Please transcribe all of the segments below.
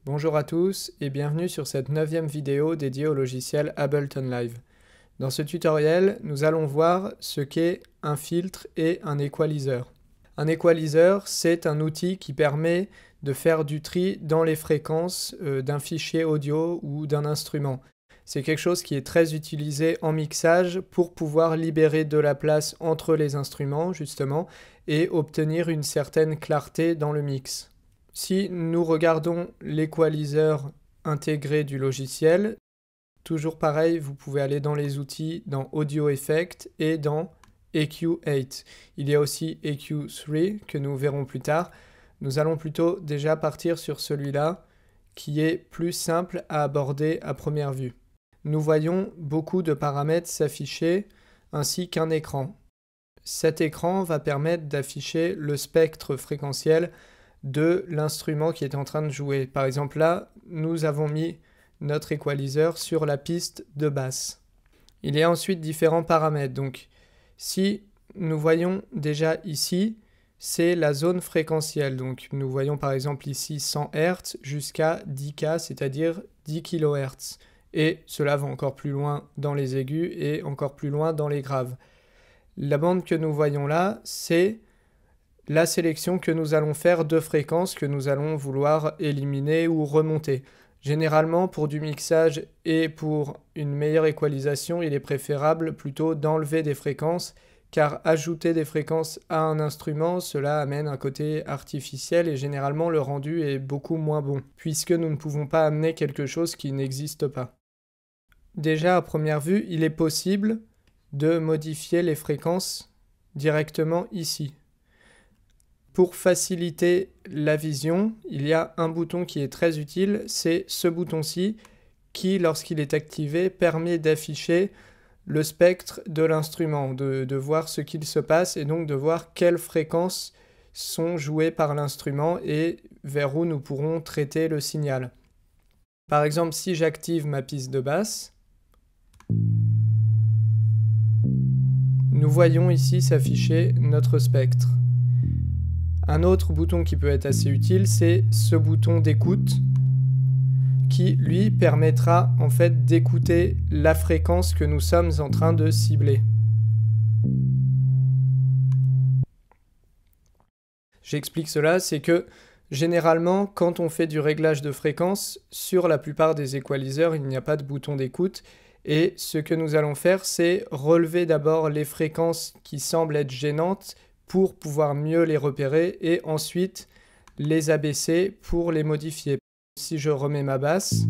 Bonjour à tous et bienvenue sur cette 9e vidéo dédiée au logiciel Ableton Live. Dans ce tutoriel, nous allons voir ce qu'est un filtre et un equalizer. Un equalizer, c'est un outil qui permet de faire du tri dans les fréquences d'un fichier audio ou d'un instrument. C'est quelque chose qui est très utilisé en mixage pour pouvoir libérer de la place entre les instruments, justement, et obtenir une certaine clarté dans le mix. Si nous regardons l'equalizer intégré du logiciel, toujours pareil, vous pouvez aller dans les outils, dans Audio Effects et dans EQ8. Il y a aussi EQ3 que nous verrons plus tard. Nous allons plutôt déjà partir sur celui-là qui est plus simple à aborder à première vue. Nous voyons beaucoup de paramètres s'afficher ainsi qu'un écran. Cet écran va permettre d'afficher le spectre fréquentiel de l'instrument qui est en train de jouer. Par exemple là, nous avons mis notre equalizer sur la piste de basse. Il y a ensuite différents paramètres. Donc si nous voyons déjà ici, c'est la zone fréquentielle. Donc nous voyons par exemple ici 100 Hz jusqu'à 10K, c'est-à-dire 10 kHz. Et cela va encore plus loin dans les aigus et encore plus loin dans les graves. La bande que nous voyons là, c'est la sélection que nous allons faire de fréquences que nous allons vouloir éliminer ou remonter. Généralement, pour du mixage et pour une meilleure équalisation, il est préférable plutôt d'enlever des fréquences, car ajouter des fréquences à un instrument, cela amène un côté artificiel et généralement le rendu est beaucoup moins bon, puisque nous ne pouvons pas amener quelque chose qui n'existe pas. Déjà, à première vue, il est possible de modifier les fréquences directement ici. Pour faciliter la vision, il y a un bouton qui est très utile, c'est ce bouton-ci qui, lorsqu'il est activé, permet d'afficher le spectre de l'instrument, de voir ce qu'il se passe et donc de voir quelles fréquences sont jouées par l'instrument et vers où nous pourrons traiter le signal. Par exemple, si j'active ma piste de basse, nous voyons ici s'afficher notre spectre. Un autre bouton qui peut être assez utile, c'est ce bouton d'écoute qui, lui, permettra en fait d'écouter la fréquence que nous sommes en train de cibler. J'explique cela, c'est que généralement, quand on fait du réglage de fréquence, sur la plupart des equalizers, il n'y a pas de bouton d'écoute. Et ce que nous allons faire, c'est relever d'abord les fréquences qui semblent être gênantes pour pouvoir mieux les repérer et ensuite les abaisser pour les modifier. Si je remets ma basse,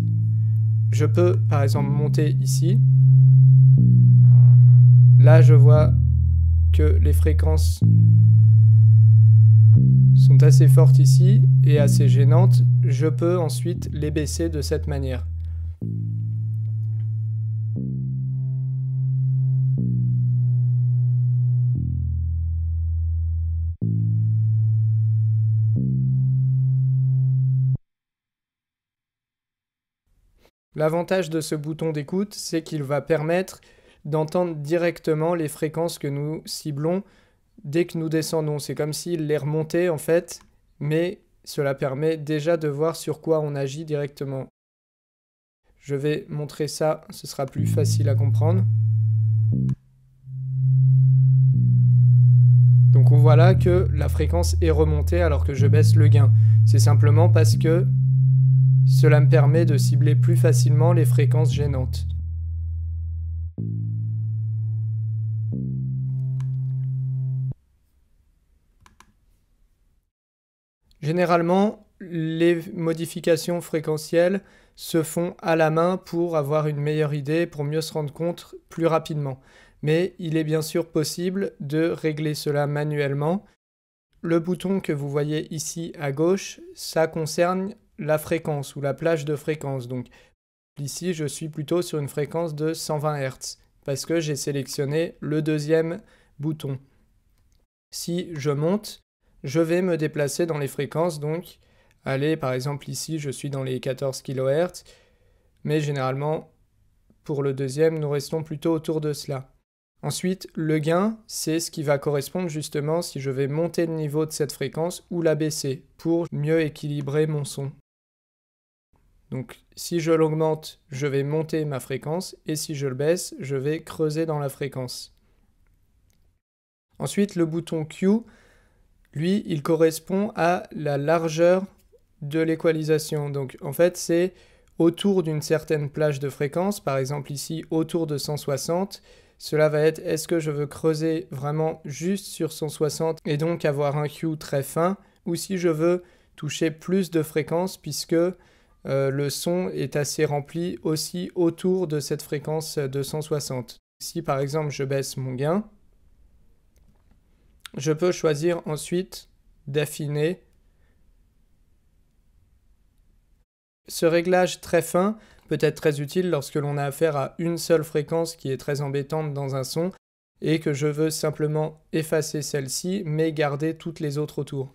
je peux par exemple monter ici. Là, je vois que les fréquences sont assez fortes ici et assez gênantes. Je peux ensuite les baisser de cette manière. L'avantage de ce bouton d'écoute, c'est qu'il va permettre d'entendre directement les fréquences que nous ciblons dès que nous descendons. C'est comme s'il les remontait en fait, mais cela permet déjà de voir sur quoi on agit directement. Je vais montrer ça, ce sera plus facile à comprendre. Donc on voit là que la fréquence est remontée alors que je baisse le gain. C'est simplement parce que cela me permet de cibler plus facilement les fréquences gênantes. Généralement, les modifications fréquentielles se font à la main pour avoir une meilleure idée, pour mieux se rendre compte plus rapidement. Mais il est bien sûr possible de régler cela manuellement. Le bouton que vous voyez ici à gauche, ça concerne la fréquence ou la plage de fréquence. Donc ici, je suis plutôt sur une fréquence de 120 Hz parce que j'ai sélectionné le deuxième bouton. Si je monte, je vais me déplacer dans les fréquences, donc aller par exemple ici, je suis dans les 14 kHz, mais généralement pour le deuxième, nous restons plutôt autour de cela. Ensuite, le gain, c'est ce qui va correspondre justement si je vais monter le niveau de cette fréquence ou la baisser pour mieux équilibrer mon son. Donc si je l'augmente, je vais monter ma fréquence et si je le baisse, je vais creuser dans la fréquence. Ensuite, le bouton Q, lui, il correspond à la largeur de l'équalisation. Donc en fait, c'est autour d'une certaine plage de fréquence, par exemple ici autour de 160. Cela va être, est-ce que je veux creuser vraiment juste sur 160 et donc avoir un Q très fin, ou si je veux toucher plus de fréquences puisque le son est assez rempli aussi autour de cette fréquence de 160. Si par exemple je baisse mon gain, je peux choisir ensuite d'affiner. Ce réglage très fin peut être très utile lorsque l'on a affaire à une seule fréquence qui est très embêtante dans un son et que je veux simplement effacer celle-ci mais garder toutes les autres autour.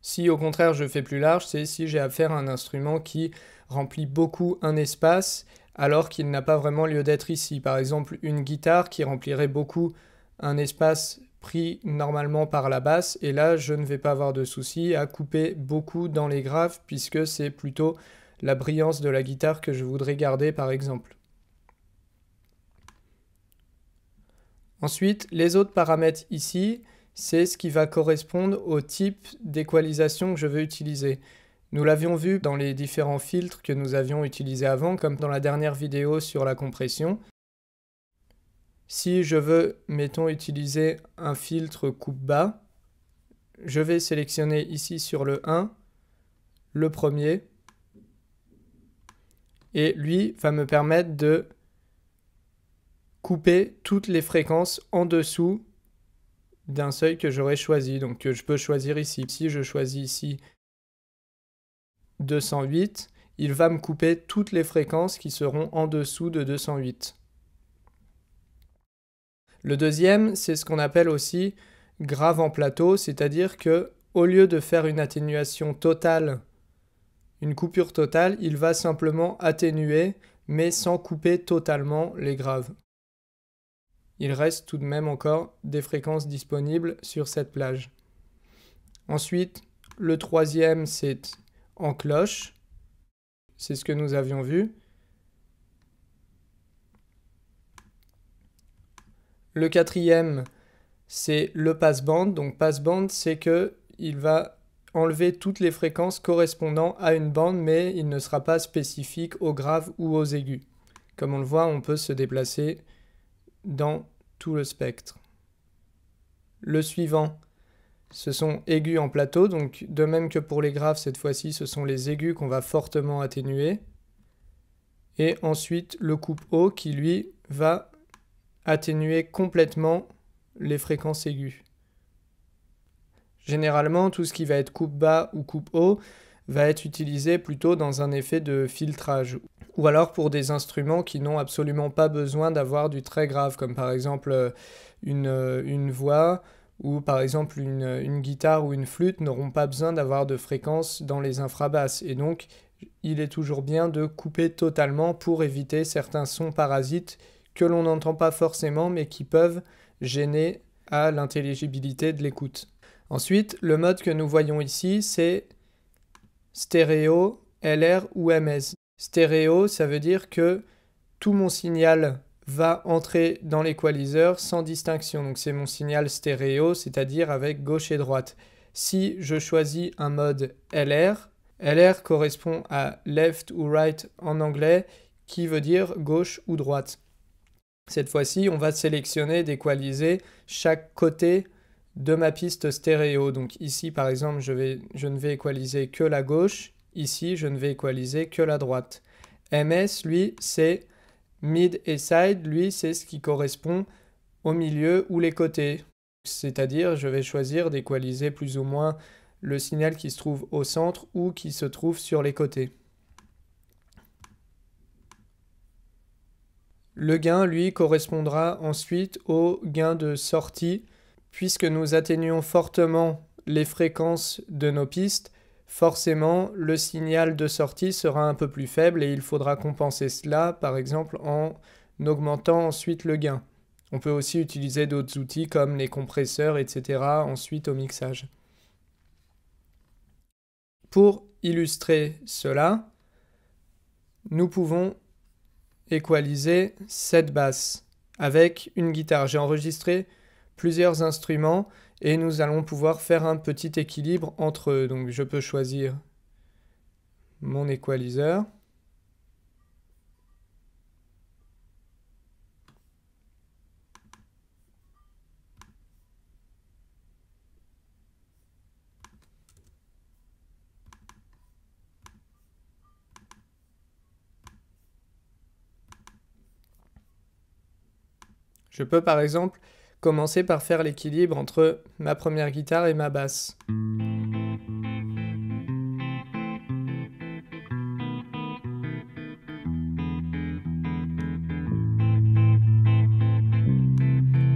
Si au contraire je fais plus large, c'est si j'ai affaire à un instrument qui remplit beaucoup un espace alors qu'il n'a pas vraiment lieu d'être ici. Par exemple une guitare qui remplirait beaucoup un espace pris normalement par la basse, et là je ne vais pas avoir de souci à couper beaucoup dans les graves puisque c'est plutôt la brillance de la guitare que je voudrais garder par exemple. Ensuite, les autres paramètres ici, c'est ce qui va correspondre au type d'équalisation que je veux utiliser. Nous l'avions vu dans les différents filtres que nous avions utilisés avant, comme dans la dernière vidéo sur la compression. Si je veux, mettons, utiliser un filtre coupe-bas, je vais sélectionner ici sur le 1, le premier, et lui va me permettre de couper toutes les fréquences en dessous d'un seuil que j'aurais choisi, donc que je peux choisir ici. Si je choisis ici 208, il va me couper toutes les fréquences qui seront en dessous de 208. Le deuxième, c'est ce qu'on appelle aussi grave en plateau, c'est-à-dire que au lieu de faire une atténuation totale, une coupure totale, il va simplement atténuer, mais sans couper totalement les graves. Il reste tout de même encore des fréquences disponibles sur cette plage. Ensuite, le troisième, c'est en cloche. C'est ce que nous avions vu. Le quatrième, c'est le passband. Donc passband, c'est qu'il va enlever toutes les fréquences correspondant à une bande, mais il ne sera pas spécifique aux graves ou aux aigus. Comme on le voit, on peut se déplacer dans tout le spectre. Le suivant, ce sont aigus en plateau, donc de même que pour les graves, cette fois-ci, ce sont les aigus qu'on va fortement atténuer. Et ensuite, le coupe-haut qui, lui, va atténuer complètement les fréquences aiguës. Généralement, tout ce qui va être coupe-bas ou coupe-haut va être utilisé plutôt dans un effet de filtrage, ou alors pour des instruments qui n'ont absolument pas besoin d'avoir du très grave, comme par exemple une voix, ou par exemple une guitare ou une flûte n'auront pas besoin d'avoir de fréquences dans les infrabasses, et donc il est toujours bien de couper totalement pour éviter certains sons parasites que l'on n'entend pas forcément mais qui peuvent gêner à l'intelligibilité de l'écoute. Ensuite, le mode que nous voyons ici, c'est stéréo, LR ou MS. Stéréo, ça veut dire que tout mon signal va entrer dans l'équaliseur sans distinction. Donc c'est mon signal stéréo, c'est-à-dire avec gauche et droite. Si je choisis un mode LR, LR correspond à left ou right en anglais, qui veut dire gauche ou droite. Cette fois-ci, on va sélectionner d'équaliser chaque côté de ma piste stéréo. Donc ici, par exemple, je ne vais équaliser que la gauche. Ici, je ne vais équaliser que la droite. MS, lui, c'est mid et side. Lui, c'est ce qui correspond au milieu ou les côtés. C'est-à-dire, je vais choisir d'équaliser plus ou moins le signal qui se trouve au centre ou qui se trouve sur les côtés. Le gain, lui, correspondra ensuite au gain de sortie. Puisque nous atténuons fortement les fréquences de nos pistes, forcément, le signal de sortie sera un peu plus faible et il faudra compenser cela, par exemple, en augmentant ensuite le gain. On peut aussi utiliser d'autres outils comme les compresseurs, etc. ensuite au mixage. Pour illustrer cela, nous pouvons équaliser cette basse avec une guitare. J'ai enregistré plusieurs instruments et nous allons pouvoir faire un petit équilibre entre eux. Donc je peux choisir mon équaliseur. Je peux par exemple commencer par faire l'équilibre entre ma première guitare et ma basse.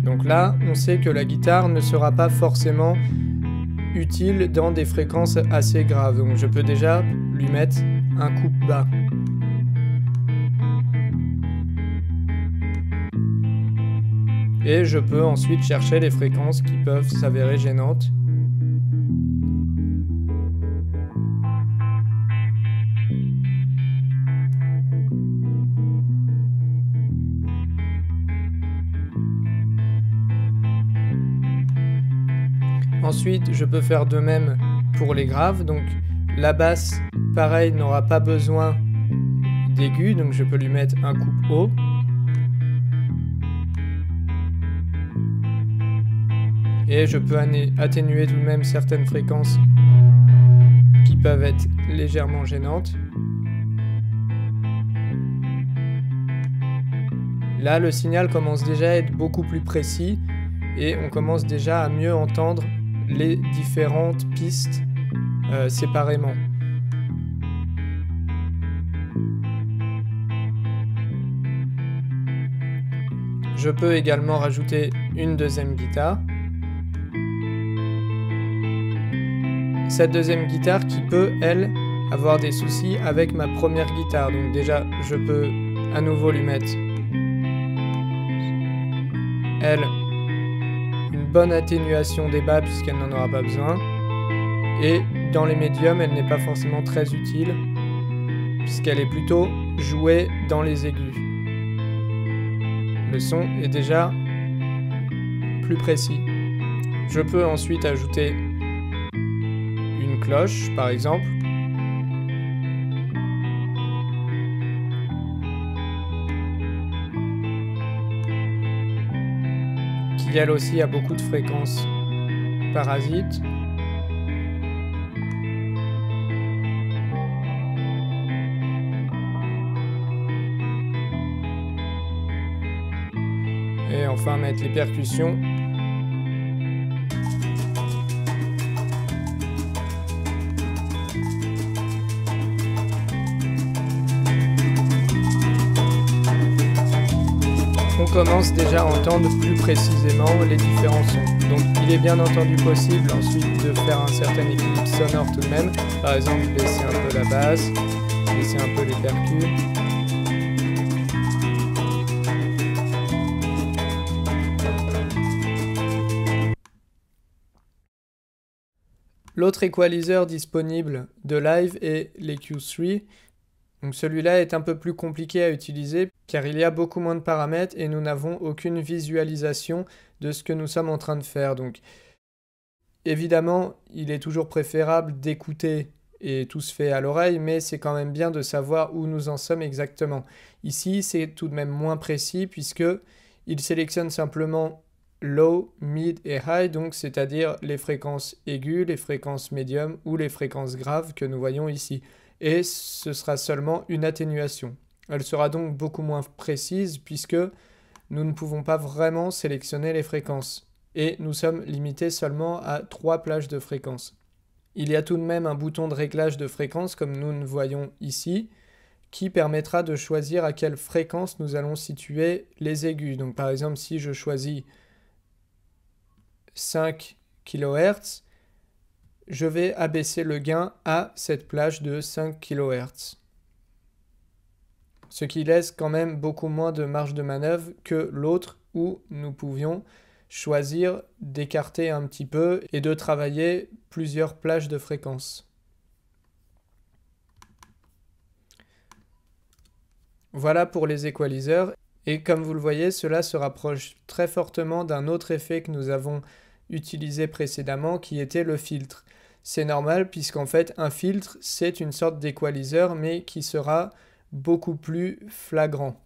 Donc là, on sait que la guitare ne sera pas forcément utile dans des fréquences assez graves. Donc je peux déjà lui mettre un coupe bas. Et je peux ensuite chercher les fréquences qui peuvent s'avérer gênantes. Ensuite, je peux faire de même pour les graves. Donc la basse, pareil, n'aura pas besoin d'aigu, donc je peux lui mettre un coupe haut. Et je peux atténuer tout de même certaines fréquences qui peuvent être légèrement gênantes. Là, le signal commence déjà à être beaucoup plus précis et on commence déjà à mieux entendre les différentes pistes séparément. Je peux également rajouter une deuxième guitare. Cette deuxième guitare qui peut, elle, avoir des soucis avec ma première guitare. Donc déjà, je peux à nouveau lui mettre, elle, une bonne atténuation des bas puisqu'elle n'en aura pas besoin. Et dans les médiums, elle n'est pas forcément très utile puisqu'elle est plutôt jouée dans les aigus. Le son est déjà plus précis. Je peux ensuite ajouter une cloche, par exemple. Qui elle aussi a beaucoup de fréquences parasites. Et enfin mettre les percussions. On commence déjà à entendre plus précisément les différents sons. Donc il est bien entendu possible ensuite de faire un certain équilibre sonore tout de même. Par exemple baisser un peu la basse, baisser un peu les percus. L'autre équaliseur disponible de Live est l'EQ3. Donc celui-là est un peu plus compliqué à utiliser car il y a beaucoup moins de paramètres et nous n'avons aucune visualisation de ce que nous sommes en train de faire. Donc évidemment, il est toujours préférable d'écouter et tout se fait à l'oreille, mais c'est quand même bien de savoir où nous en sommes exactement. Ici, c'est tout de même moins précis puisque il sélectionne simplement low, mid et high, donc c'est-à-dire les fréquences aiguës, les fréquences médium ou les fréquences graves que nous voyons ici. Et ce sera seulement une atténuation. Elle sera donc beaucoup moins précise puisque nous ne pouvons pas vraiment sélectionner les fréquences. Et nous sommes limités seulement à 3 plages de fréquences. Il y a tout de même un bouton de réglage de fréquence comme nous le voyons ici, qui permettra de choisir à quelle fréquence nous allons situer les aigus. Donc par exemple, si je choisis 5 kHz, je vais abaisser le gain à cette plage de 5 kHz. ce qui laisse quand même beaucoup moins de marge de manœuvre que l'autre où nous pouvions choisir d'écarter un petit peu et de travailler plusieurs plages de fréquences. Voilà pour les équaliseurs, et comme vous le voyez, cela se rapproche très fortement d'un autre effet que nous avons utilisé précédemment, qui était le filtre. C'est normal puisqu'en fait un filtre c'est une sorte d'équaliseur mais qui sera beaucoup plus flagrant.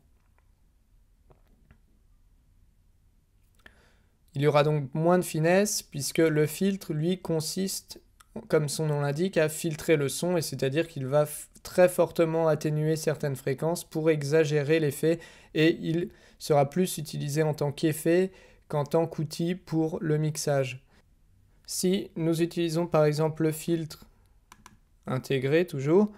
Il y aura donc moins de finesse puisque le filtre lui consiste, comme son nom l'indique, à filtrer le son, et c'est-à-dire qu'il va très fortement atténuer certaines fréquences pour exagérer l'effet, et il sera plus utilisé en tant qu'effet qu'en tant qu'outil pour le mixage. Si nous utilisons par exemple le filtre intégré toujours,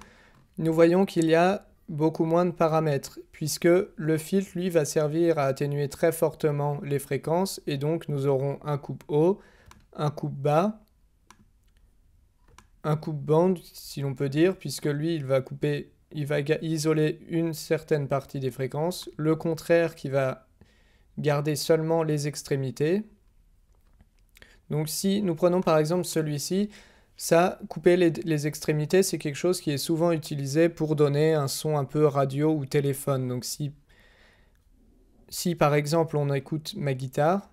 nous voyons qu'il y a beaucoup moins de paramètres puisque le filtre lui va servir à atténuer très fortement les fréquences, et donc nous aurons un coupe haut, un coupe bas, un coupe bande si l'on peut dire, puisque lui il va isoler une certaine partie des fréquences, le contraire qui va garder seulement les extrémités. Donc si nous prenons par exemple celui-ci, ça, couper les extrémités, c'est quelque chose qui est souvent utilisé pour donner un son un peu radio ou téléphone. Donc si par exemple on écoute ma guitare,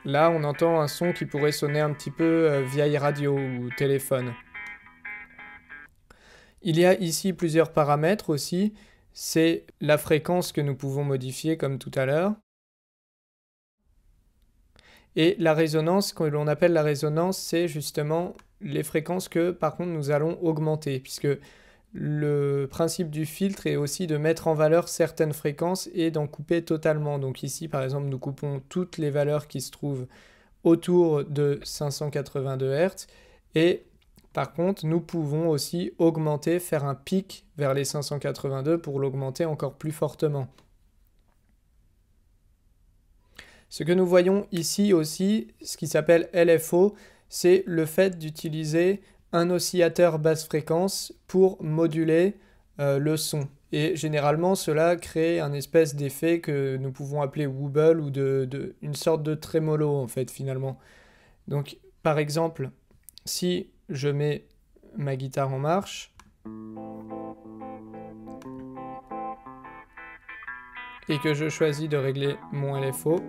là on entend un son qui pourrait sonner un petit peu vieille radio ou téléphone. Il y a ici plusieurs paramètres aussi, c'est la fréquence que nous pouvons modifier comme tout à l'heure, et la résonance, que l'on appelle la résonance, c'est justement les fréquences que par contre nous allons augmenter, puisque le principe du filtre est aussi de mettre en valeur certaines fréquences et d'en couper totalement. Donc ici par exemple nous coupons toutes les valeurs qui se trouvent autour de 582 Hz, et par contre, nous pouvons aussi augmenter, faire un pic vers les 582 pour l'augmenter encore plus fortement. Ce que nous voyons ici aussi, ce qui s'appelle LFO, c'est le fait d'utiliser un oscillateur basse fréquence pour moduler le son. Et généralement, cela crée un espèce d'effet que nous pouvons appeler wobble ou une sorte de trémolo en fait finalement. Donc par exemple, si je mets ma guitare en marche et que je choisis de régler mon LFO,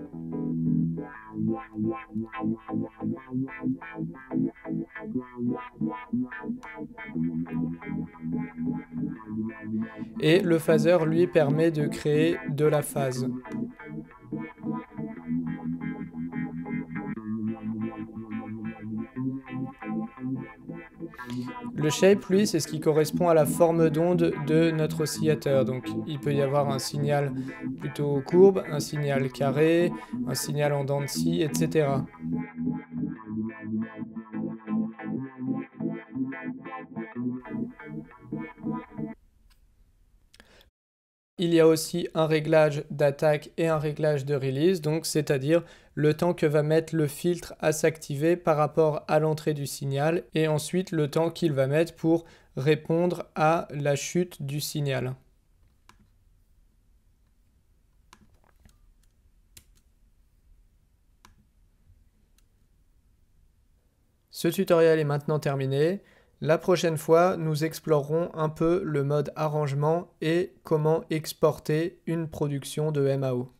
et le phaser lui permet de créer de la phase. Le shape, lui, c'est ce qui correspond à la forme d'onde de notre oscillateur. Donc, il peut y avoir un signal plutôt courbe, un signal carré, un signal en dents de scie, etc. Il y a aussi un réglage d'attaque et un réglage de release, donc c'est-à-dire le temps que va mettre le filtre à s'activer par rapport à l'entrée du signal, et ensuite le temps qu'il va mettre pour répondre à la chute du signal. Ce tutoriel est maintenant terminé. La prochaine fois, nous explorerons un peu le mode arrangement et comment exporter une production de MAO.